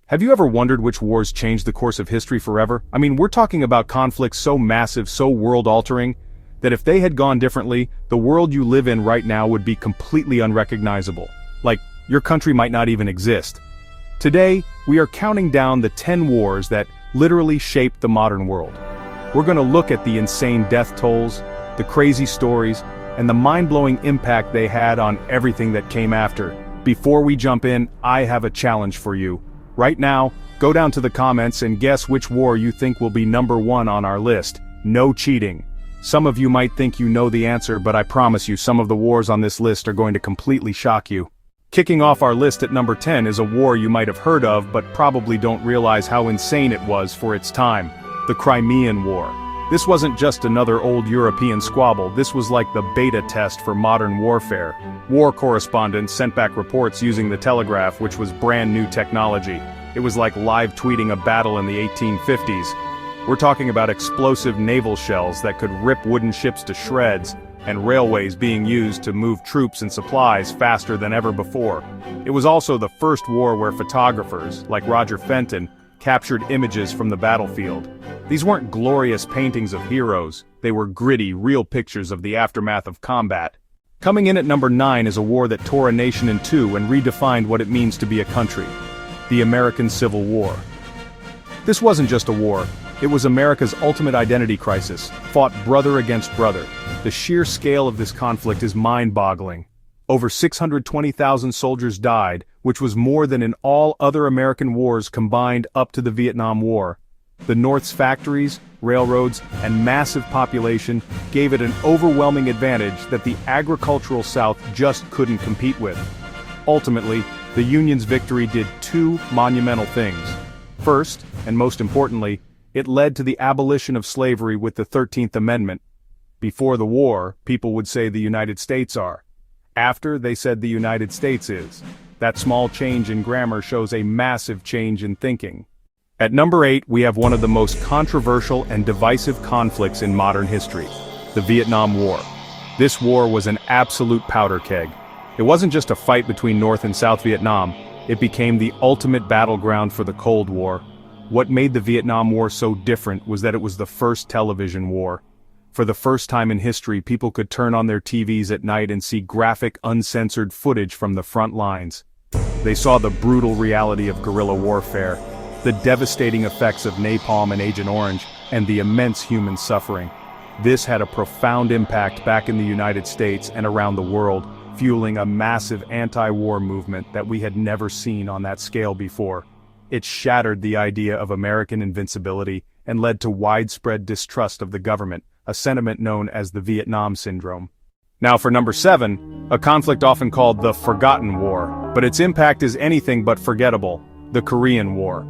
Have you ever wondered which wars changed the course of history forever? I mean, we're talking about conflicts so massive, so world-altering, that if they had gone differently, the world you live in right now would be completely unrecognizable. Like, your country might not even exist. Today, we are counting down the 10 wars that literally shaped the modern world. We're gonna look at the insane death tolls, the crazy stories, and the mind-blowing impact they had on everything that came after. Before we jump in, I have a challenge for you. Right now, go down to the comments and guess which war you think will be number 1 on our list. No cheating. Some of you might think you know the answer, but I promise you some of the wars on this list are going to completely shock you. Kicking off our list at number 10 is a war you might have heard of but probably don't realize how insane it was for its time. The Crimean War. This wasn't just another old European squabble, this was like the beta test for modern warfare. War correspondents sent back reports using the telegraph, which was brand new technology. It was like live tweeting a battle in the 1850s. We're talking about explosive naval shells that could rip wooden ships to shreds, and railways being used to move troops and supplies faster than ever before. It was also the first war where photographers, like Roger Fenton, captured images from the battlefield. These weren't glorious paintings of heroes, they were gritty, real pictures of the aftermath of combat. Coming in at number 9 is a war that tore a nation in two and redefined what it means to be a country. The American Civil War. This wasn't just a war, it was America's ultimate identity crisis, fought brother against brother. The sheer scale of this conflict is mind-boggling. Over 620,000 soldiers died, which was more than in all other American wars combined up to the Vietnam War. The North's factories, railroads, and massive population gave it an overwhelming advantage that the agricultural South just couldn't compete with. Ultimately, the Union's victory did two monumental things. First, and most importantly, it led to the abolition of slavery with the 13th Amendment. Before the war, people would say the United States are. After, they said the United States is. That small change in grammar shows a massive change in thinking. At number 8, we have one of the most controversial and divisive conflicts in modern history, the Vietnam War. This war was an absolute powder keg. It wasn't just a fight between North and South Vietnam, it became the ultimate battleground for the Cold War. What made the Vietnam War so different was that it was the first television war. For the first time in history, people could turn on their TVs at night and see graphic, uncensored footage from the front lines. They saw the brutal reality of guerrilla warfare, the devastating effects of napalm and Agent Orange, and the immense human suffering. This had a profound impact back in the United States and around the world, fueling a massive anti-war movement that we had never seen on that scale before. It shattered the idea of American invincibility and led to widespread distrust of the government, a sentiment known as the Vietnam Syndrome. Now for number 7, a conflict often called the Forgotten War, but its impact is anything but forgettable, the Korean War.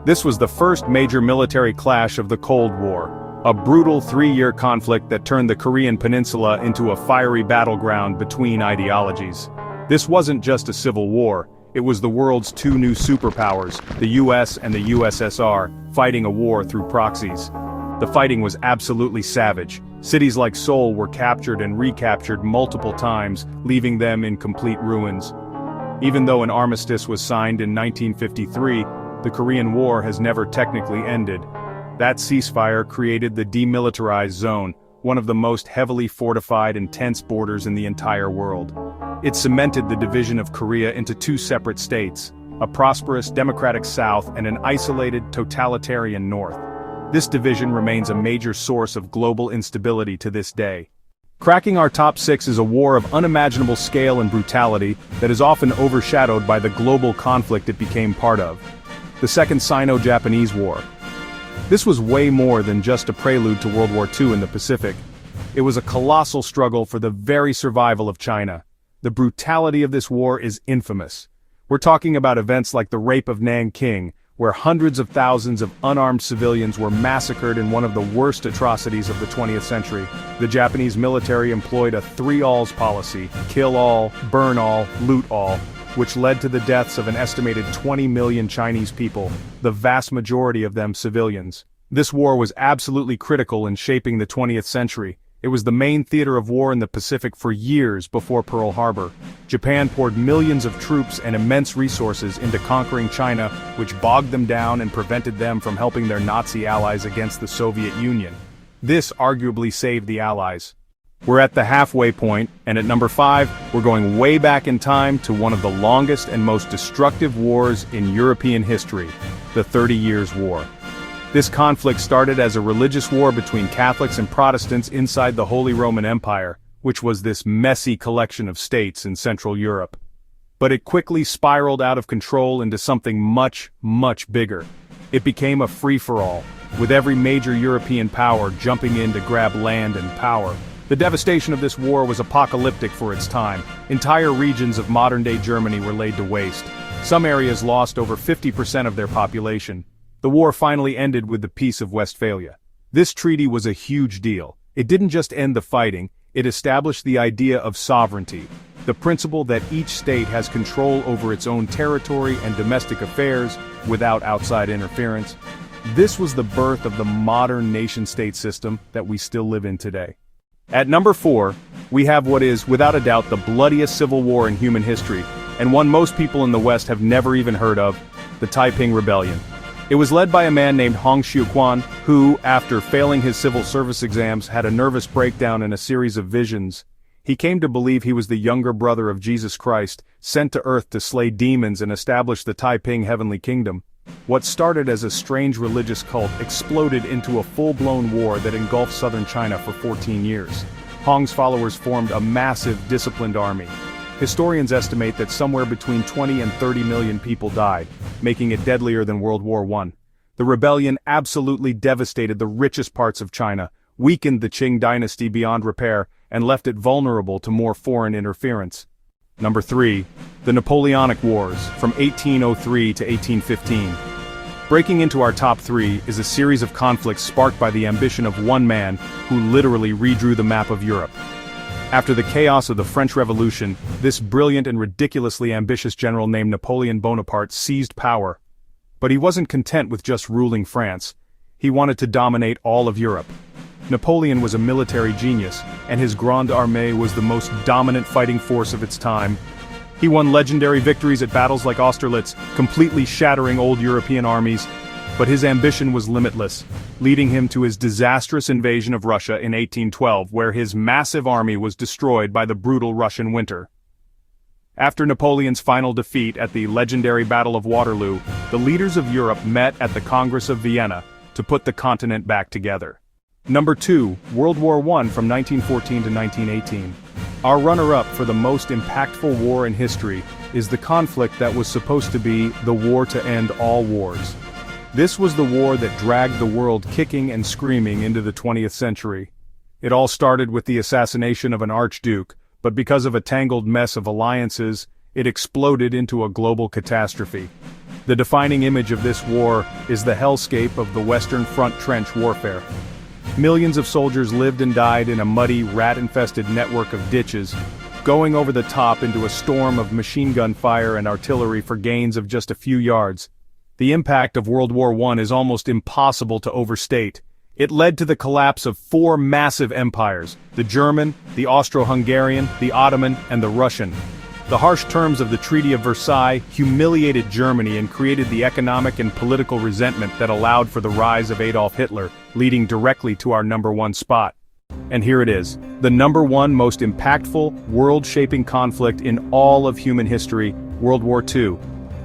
This was the first major military clash of the Cold War, a brutal 3-year conflict that turned the Korean peninsula into a fiery battleground between ideologies. This wasn't just a civil war, it was the world's two new superpowers, the US and the USSR, fighting a war through proxies. The fighting was absolutely savage. Cities like Seoul were captured and recaptured multiple times, leaving them in complete ruins. Even though an armistice was signed in 1953, the Korean War has never technically ended. That ceasefire created the demilitarized zone, one of the most heavily fortified and tense borders in the entire world. It cemented the division of Korea into two separate states, a prosperous democratic South and an isolated totalitarian North. This division remains a major source of global instability to this day. Cracking our top 6 is a war of unimaginable scale and brutality that is often overshadowed by the global conflict it became part of. The Second Sino-Japanese War. This was way more than just a prelude to World War II in the Pacific. It was a colossal struggle for the very survival of China. The brutality of this war is infamous. We're talking about events like the rape of Nanking, where hundreds of thousands of unarmed civilians were massacred in one of the worst atrocities of the 20th century. The Japanese military employed a 3-alls policy, kill all, burn all, loot all, which led to the deaths of an estimated 20 million Chinese people, the vast majority of them civilians. This war was absolutely critical in shaping the 20th century. It was the main theater of war in the Pacific for years before Pearl Harbor. Japan poured millions of troops and immense resources into conquering China, which bogged them down and prevented them from helping their Nazi allies against the Soviet Union. This arguably saved the Allies. We're at the halfway point, and at number 5, we're going way back in time to one of the longest and most destructive wars in European history, the 30 Years' War. This conflict started as a religious war between Catholics and Protestants inside the Holy Roman Empire, which was this messy collection of states in Central Europe. But it quickly spiraled out of control into something much, much bigger. It became a free-for-all, with every major European power jumping in to grab land and power. The devastation of this war was apocalyptic for its time. Entire regions of modern-day Germany were laid to waste. Some areas lost over 50% of their population. The war finally ended with the Peace of Westphalia. This treaty was a huge deal. It didn't just end the fighting, it established the idea of sovereignty, the principle that each state has control over its own territory and domestic affairs without outside interference. This was the birth of the modern nation-state system that we still live in today. At number 4, we have what is, without a doubt, the bloodiest civil war in human history, and one most people in the West have never even heard of, the Taiping Rebellion. It was led by a man named Hong Xiuquan, who, after failing his civil service exams, had a nervous breakdown and a series of visions. He came to believe he was the younger brother of Jesus Christ, sent to Earth to slay demons and establish the Taiping Heavenly Kingdom. What started as a strange religious cult exploded into a full-blown war that engulfed southern China for 14 years. Hong's followers formed a massive, disciplined army. Historians estimate that somewhere between 20 and 30 million people died, making it deadlier than World War I. The rebellion absolutely devastated the richest parts of China, weakened the Qing dynasty beyond repair, and left it vulnerable to more foreign interference. Number 3, the Napoleonic Wars, from 1803 to 1815. Breaking into our top 3 is a series of conflicts sparked by the ambition of one man who literally redrew the map of Europe. After the chaos of the French Revolution, this brilliant and ridiculously ambitious general named Napoleon Bonaparte seized power. But he wasn't content with just ruling France. He wanted to dominate all of Europe. Napoleon was a military genius, and his Grande Armée was the most dominant fighting force of its time. He won legendary victories at battles like Austerlitz, completely shattering old European armies. But his ambition was limitless, leading him to his disastrous invasion of Russia in 1812, where his massive army was destroyed by the brutal Russian winter. After Napoleon's final defeat at the legendary Battle of Waterloo, the leaders of Europe met at the Congress of Vienna to put the continent back together. Number 2, World War I from 1914 to 1918. Our runner-up for the most impactful war in history is the conflict that was supposed to be the war to end all wars. This was the war that dragged the world kicking and screaming into the 20th century. It all started with the assassination of an archduke, but because of a tangled mess of alliances, it exploded into a global catastrophe. The defining image of this war is the hellscape of the Western Front trench warfare. Millions of soldiers lived and died in a muddy, rat-infested network of ditches, going over the top into a storm of machine gun fire and artillery for gains of just a few yards. The impact of World War I is almost impossible to overstate. It led to the collapse of 4 massive empires: the German, the Austro-Hungarian, the Ottoman, and the Russian. The harsh terms of the Treaty of Versailles humiliated Germany and created the economic and political resentment that allowed for the rise of Adolf Hitler, leading directly to our number 1 spot. And here it is, the number 1 most impactful, world-shaping conflict in all of human history, World War II.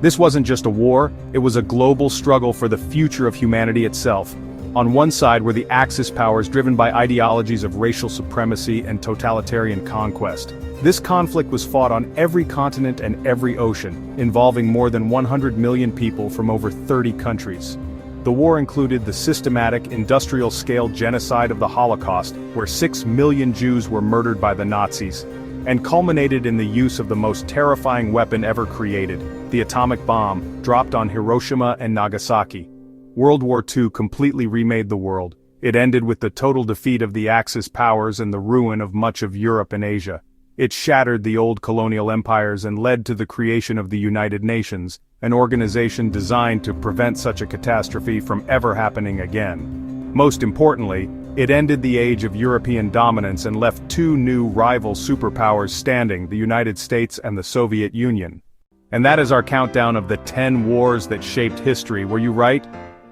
This wasn't just a war, it was a global struggle for the future of humanity itself. On one side were the Axis powers driven by ideologies of racial supremacy and totalitarian conquest. This conflict was fought on every continent and every ocean, involving more than 100 million people from over 30 countries. The war included the systematic, industrial-scale genocide of the Holocaust, where 6 million Jews were murdered by the Nazis, and culminated in the use of the most terrifying weapon ever created, the atomic bomb, dropped on Hiroshima and Nagasaki. World War II completely remade the world. It ended with the total defeat of the Axis powers and the ruin of much of Europe and Asia. It shattered the old colonial empires and led to the creation of the United Nations, an organization designed to prevent such a catastrophe from ever happening again. Most importantly, It ended the age of European dominance and left two new rival superpowers standing, the United States and the Soviet Union. And that is our countdown of the 10 wars that shaped history. Were you right?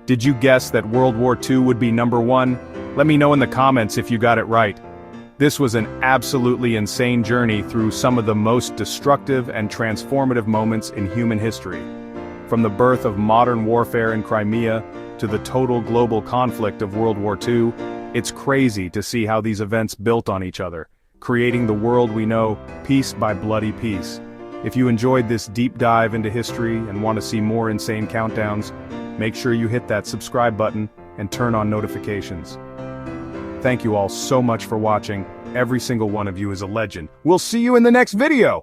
Did you guess that World War II would be number one? Let me know in the comments if you got it right. This was an absolutely insane journey through some of the most destructive and transformative moments in human history. From the birth of modern warfare in Crimea to the total global conflict of World War II, it's crazy to see how these events built on each other, creating the world we know, piece by bloody piece. If you enjoyed this deep dive into history and want to see more insane countdowns, make sure you hit that subscribe button and turn on notifications. Thank you all so much for watching. Every single one of you is a legend. We'll see you in the next video!